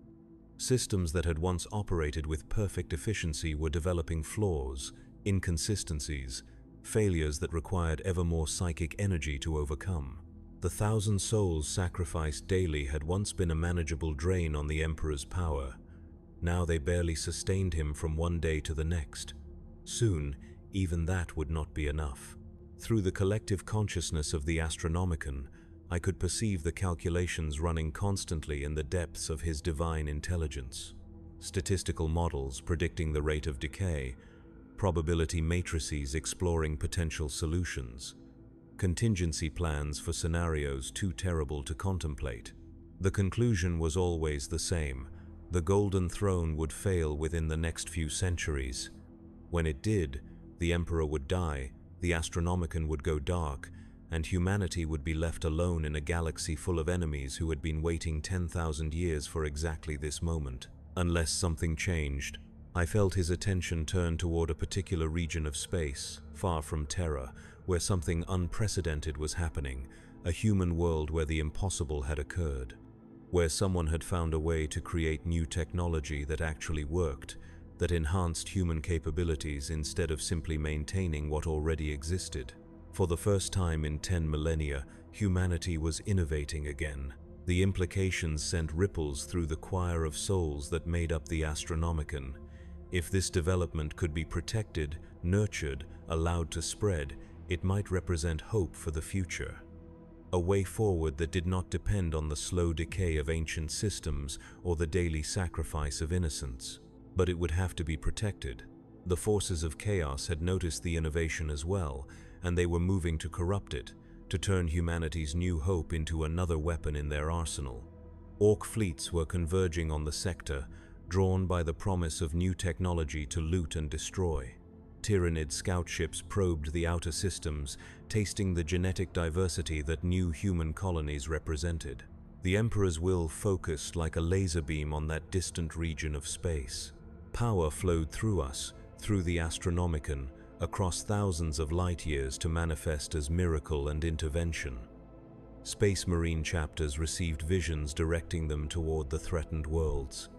[SPEAKER 1] Systems that had once operated with perfect efficiency were developing flaws, inconsistencies, failures that required ever more psychic energy to overcome. The 1,000 souls sacrificed daily had once been a manageable drain on the Emperor's power. Now they barely sustained him from one day to the next. Soon, even that would not be enough. Through the collective consciousness of the Astronomicon, I could perceive the calculations running constantly in the depths of his divine intelligence. Statistical models predicting the rate of decay, probability matrices exploring potential solutions, contingency plans for scenarios too terrible to contemplate. The conclusion was always the same: the Golden Throne would fail within the next few centuries. When it did, the Emperor would die, the Astronomicon would go dark, and humanity would be left alone in a galaxy full of enemies who had been waiting 10,000 years for exactly this moment. Unless something changed, I felt his attention turn toward a particular region of space, far from Terra, where something unprecedented was happening, a human world where the impossible had occurred, where someone had found a way to create new technology that actually worked, that enhanced human capabilities instead of simply maintaining what already existed. For the first time in 10 millennia, humanity was innovating again. The implications sent ripples through the choir of souls that made up the Astronomicon. If this development could be protected, nurtured, allowed to spread, it might represent hope for the future. A way forward that did not depend on the slow decay of ancient systems or the daily sacrifice of innocence. But it would have to be protected. The forces of chaos had noticed the innovation as well, and they were moving to corrupt it, to turn humanity's new hope into another weapon in their arsenal. Orc fleets were converging on the sector, drawn by the promise of new technology to loot and destroy. Tyranid scout ships probed the outer systems, tasting the genetic diversity that new human colonies represented. The Emperor's will focused like a laser beam on that distant region of space. Power flowed through us, through the Astronomicon, across thousands of light years to manifest as miracle and intervention. Space Marine chapters received visions directing them toward the threatened worlds.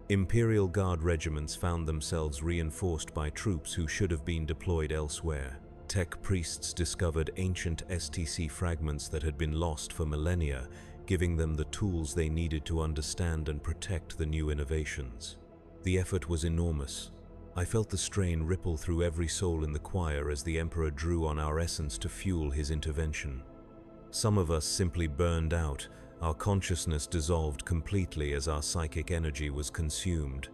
[SPEAKER 1] Imperial Guard regiments found themselves reinforced by troops who should have been deployed elsewhere. Tech priests discovered ancient STC fragments that had been lost for millennia, giving them the tools they needed to understand and protect the new innovations. The effort was enormous. I felt the strain ripple through every soul in the choir as the Emperor drew on our essence to fuel his intervention. Some of us simply burned out, our consciousness dissolved completely as our psychic energy was consumed.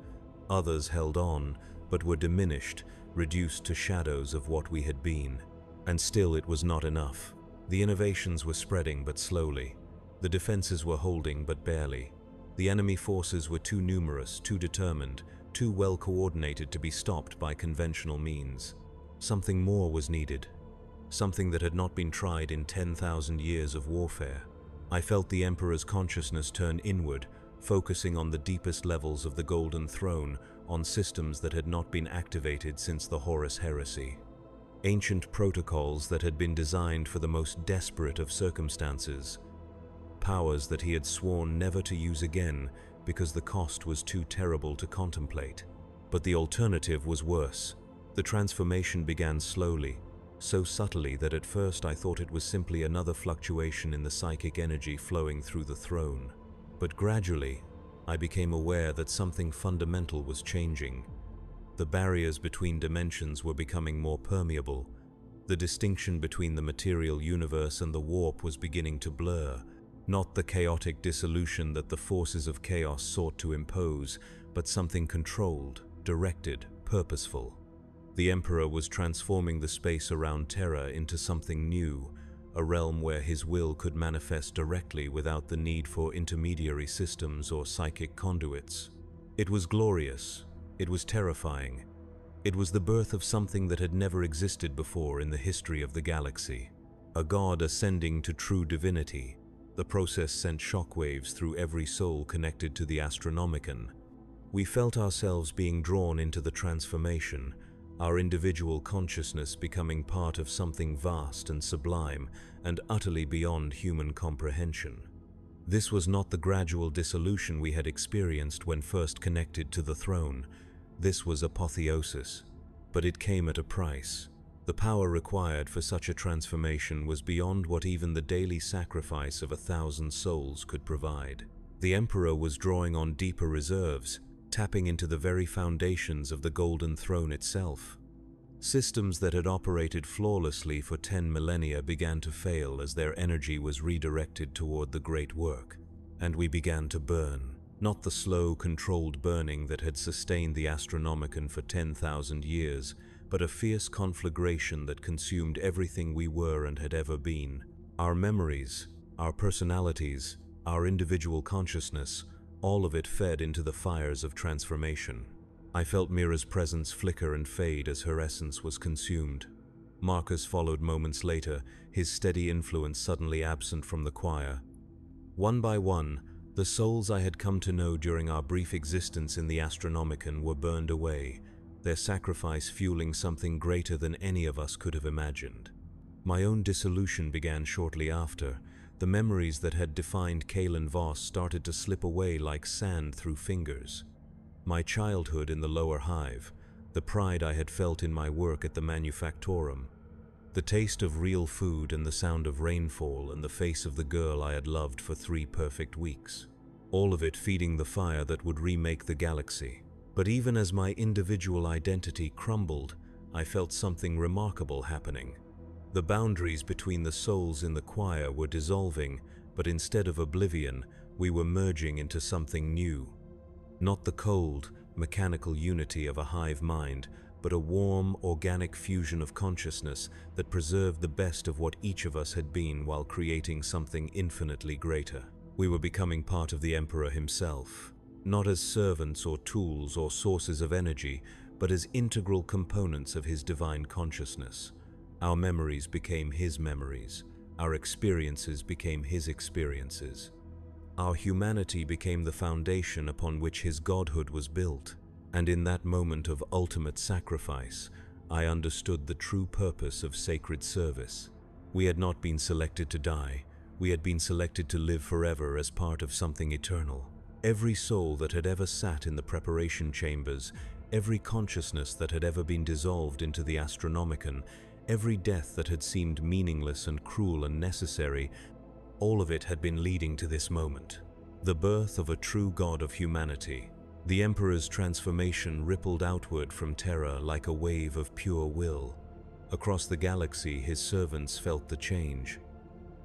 [SPEAKER 1] Others held on, but were diminished, reduced to shadows of what we had been. And still it was not enough. The innovations were spreading but slowly. The defenses were holding but barely. The enemy forces were too numerous, too determined, too well coordinated to be stopped by conventional means. Something more was needed. Something that had not been tried in 10,000 years of warfare. I felt the Emperor's consciousness turn inward, focusing on the deepest levels of the Golden Throne, on systems that had not been activated since the Horus Heresy. Ancient protocols that had been designed for the most desperate of circumstances. Powers that he had sworn never to use again because the cost was too terrible to contemplate. But the alternative was worse. The transformation began slowly, so subtly that at first I thought it was simply another fluctuation in the psychic energy flowing through the throne. But gradually, I became aware that something fundamental was changing. The barriers between dimensions were becoming more permeable. The distinction between the material universe and the warp was beginning to blur. Not the chaotic dissolution that the forces of chaos sought to impose, but something controlled, directed, purposeful. The Emperor was transforming the space around Terra into something new, a realm where his will could manifest directly without the need for intermediary systems or psychic conduits. It was glorious. It was terrifying. It was the birth of something that had never existed before in the history of the galaxy. A god ascending to true divinity. The process sent shockwaves through every soul connected to the Astronomicon. We felt ourselves being drawn into the transformation, our individual consciousness becoming part of something vast and sublime and utterly beyond human comprehension. This was not the gradual dissolution we had experienced when first connected to the throne. This was apotheosis, but it came at a price. The power required for such a transformation was beyond what even the daily sacrifice of 1,000 souls could provide. The Emperor was drawing on deeper reserves, tapping into the very foundations of the Golden Throne itself. Systems that had operated flawlessly for 10 millennia began to fail as their energy was redirected toward the great work. And we began to burn. Not the slow, controlled burning that had sustained the Astronomicon for 10,000 years, but a fierce conflagration that consumed everything we were and had ever been. Our memories, our personalities, our individual consciousness, all of it fed into the fires of transformation. I felt Mira's presence flicker and fade as her essence was consumed. Marcus followed moments later, his steady influence suddenly absent from the choir. One by one, the souls I had come to know during our brief existence in the Astronomicon were burned away, their sacrifice fueling something greater than any of us could have imagined. My own dissolution began shortly after. The memories that had defined Kalen Voss started to slip away like sand through fingers. My childhood in the lower hive, the pride I had felt in my work at the manufactorum, the taste of real food and the sound of rainfall and the face of the girl I had loved for 3 perfect weeks. All of it feeding the fire that would remake the galaxy. But even as my individual identity crumbled, I felt something remarkable happening. The boundaries between the souls in the choir were dissolving, but instead of oblivion, we were merging into something new. Not the cold, mechanical unity of a hive mind, but a warm, organic fusion of consciousness that preserved the best of what each of us had been while creating something infinitely greater. We were becoming part of the Emperor himself. Not as servants or tools or sources of energy, but as integral components of his divine consciousness. Our memories became his memories. Our experiences became his experiences. Our humanity became the foundation upon which his godhood was built. And in that moment of ultimate sacrifice, I understood the true purpose of sacred service. We had not been selected to die. We had been selected to live forever as part of something eternal. Every soul that had ever sat in the preparation chambers, every consciousness that had ever been dissolved into the Astronomicon, every death that had seemed meaningless and cruel and necessary, all of it had been leading to this moment. The birth of a true god of humanity. The Emperor's transformation rippled outward from Terra like a wave of pure will. Across the galaxy, his servants felt the change.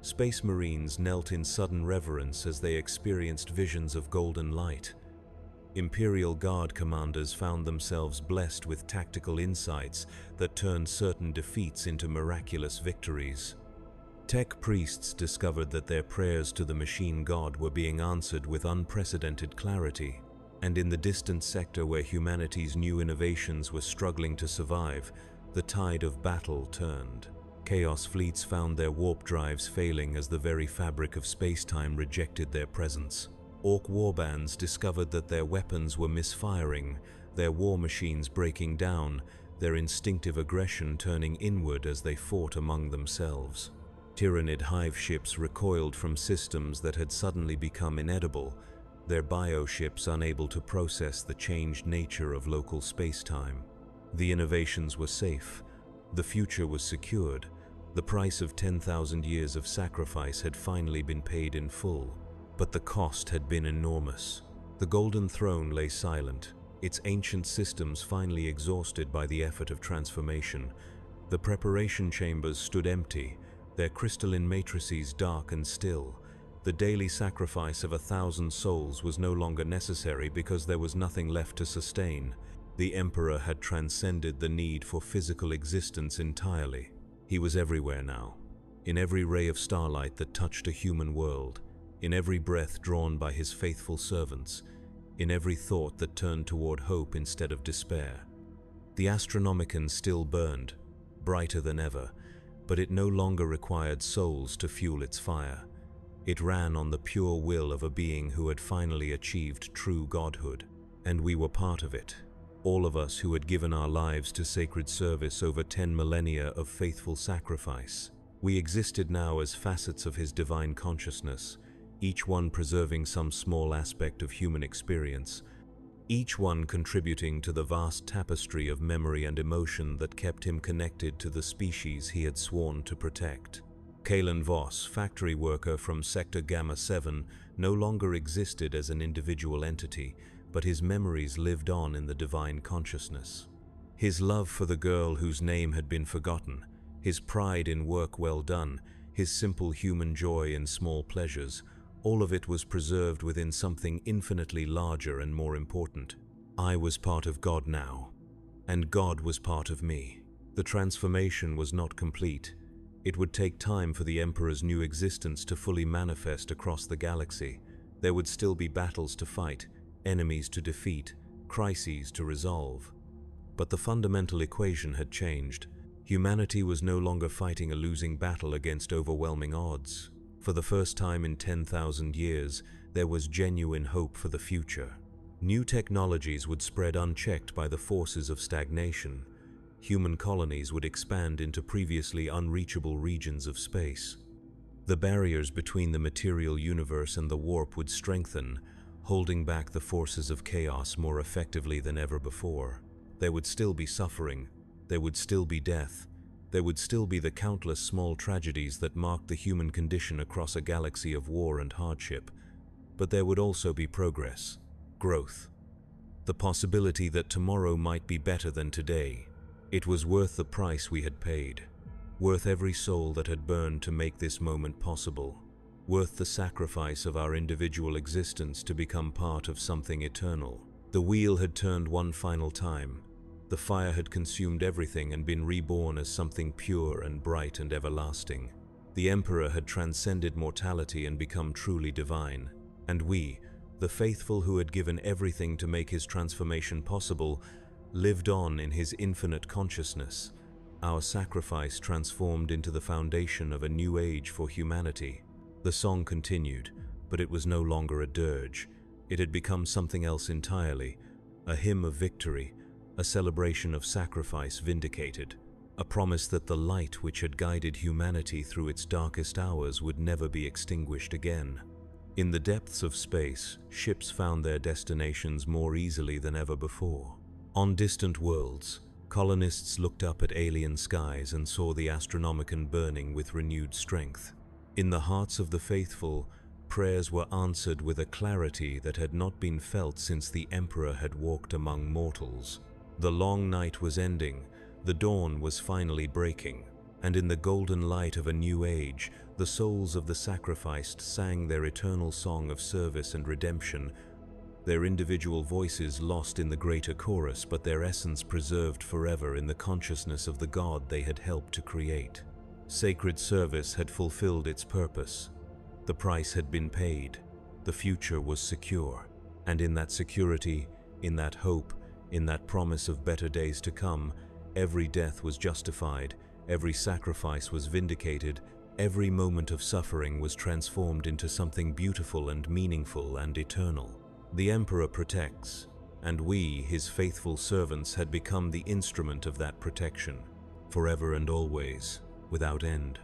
[SPEAKER 1] Space Marines knelt in sudden reverence as they experienced visions of golden light. Imperial Guard commanders found themselves blessed with tactical insights that turned certain defeats into miraculous victories. Tech priests discovered that their prayers to the machine god were being answered with unprecedented clarity. And in the distant sector where humanity's new innovations were struggling to survive, the tide of battle turned. Chaos fleets found their warp drives failing as the very fabric of space-time rejected their presence. Orc warbands discovered that their weapons were misfiring, their war machines breaking down, their instinctive aggression turning inward as they fought among themselves. Tyrannid hive ships recoiled from systems that had suddenly become inedible, their bioships unable to process the changed nature of local space-time. The innovations were safe, the future was secured, the price of 10,000 years of sacrifice had finally been paid in full, but the cost had been enormous. The Golden Throne lay silent, its ancient systems finally exhausted by the effort of transformation. The preparation chambers stood empty, their crystalline matrices dark and still. The daily sacrifice of 1,000 souls was no longer necessary because there was nothing left to sustain. The Emperor had transcended the need for physical existence entirely. He was everywhere now, in every ray of starlight that touched a human world, in every breath drawn by his faithful servants, in every thought that turned toward hope instead of despair. The Astronomicon still burned, brighter than ever, but it no longer required souls to fuel its fire. It ran on the pure will of a being who had finally achieved true godhood, and we were part of it. All of us who had given our lives to sacred service over 10 millennia of faithful sacrifice. We existed now as facets of his divine consciousness, each one preserving some small aspect of human experience, each one contributing to the vast tapestry of memory and emotion that kept him connected to the species he had sworn to protect. Kalen Voss, factory worker from Sector Gamma 7, no longer existed as an individual entity, but his memories lived on in the divine consciousness. His love for the girl whose name had been forgotten, his pride in work well done, his simple human joy in small pleasures, all of it was preserved within something infinitely larger and more important. I was part of God now, and God was part of me. The transformation was not complete. It would take time for the Emperor's new existence to fully manifest across the galaxy. There would still be battles to fight, enemies to defeat, crises to resolve. But the fundamental equation had changed. Humanity was no longer fighting a losing battle against overwhelming odds. For the first time in 10,000 years, there was genuine hope for the future. New technologies would spread unchecked by the forces of stagnation. Human colonies would expand into previously unreachable regions of space. The barriers between the material universe and the warp would strengthen, holding back the forces of chaos more effectively than ever before. There would still be suffering, there would still be death, there would still be the countless small tragedies that marked the human condition across a galaxy of war and hardship. But there would also be progress, growth, the possibility that tomorrow might be better than today. It was worth the price we had paid, worth every soul that had burned to make this moment possible, worth the sacrifice of our individual existence to become part of something eternal. The wheel had turned one final time. The fire had consumed everything and been reborn as something pure and bright and everlasting. The Emperor had transcended mortality and become truly divine. And we, the faithful who had given everything to make his transformation possible, lived on in his infinite consciousness. Our sacrifice transformed into the foundation of a new age for humanity. The song continued, but it was no longer a dirge. It had become something else entirely, a hymn of victory, a celebration of sacrifice vindicated, a promise that the light which had guided humanity through its darkest hours would never be extinguished again. In the depths of space, ships found their destinations more easily than ever before. On distant worlds, colonists looked up at alien skies and saw the Astronomicon burning with renewed strength. In the hearts of the faithful, prayers were answered with a clarity that had not been felt since the Emperor had walked among mortals. The long night was ending, the dawn was finally breaking, And in the golden light of a new age, the souls of the sacrificed sang their eternal song of service and redemption, their individual voices lost in the greater chorus, but their essence preserved forever in the consciousness of the God they had helped to create. Sacred service had fulfilled its purpose. The price had been paid. The future was secure. And in that security, in that hope, in that promise of better days to come, every death was justified, every sacrifice was vindicated, every moment of suffering was transformed into something beautiful and meaningful and eternal. The Emperor protects, and we, his faithful servants, had become the instrument of that protection, forever and always, without end.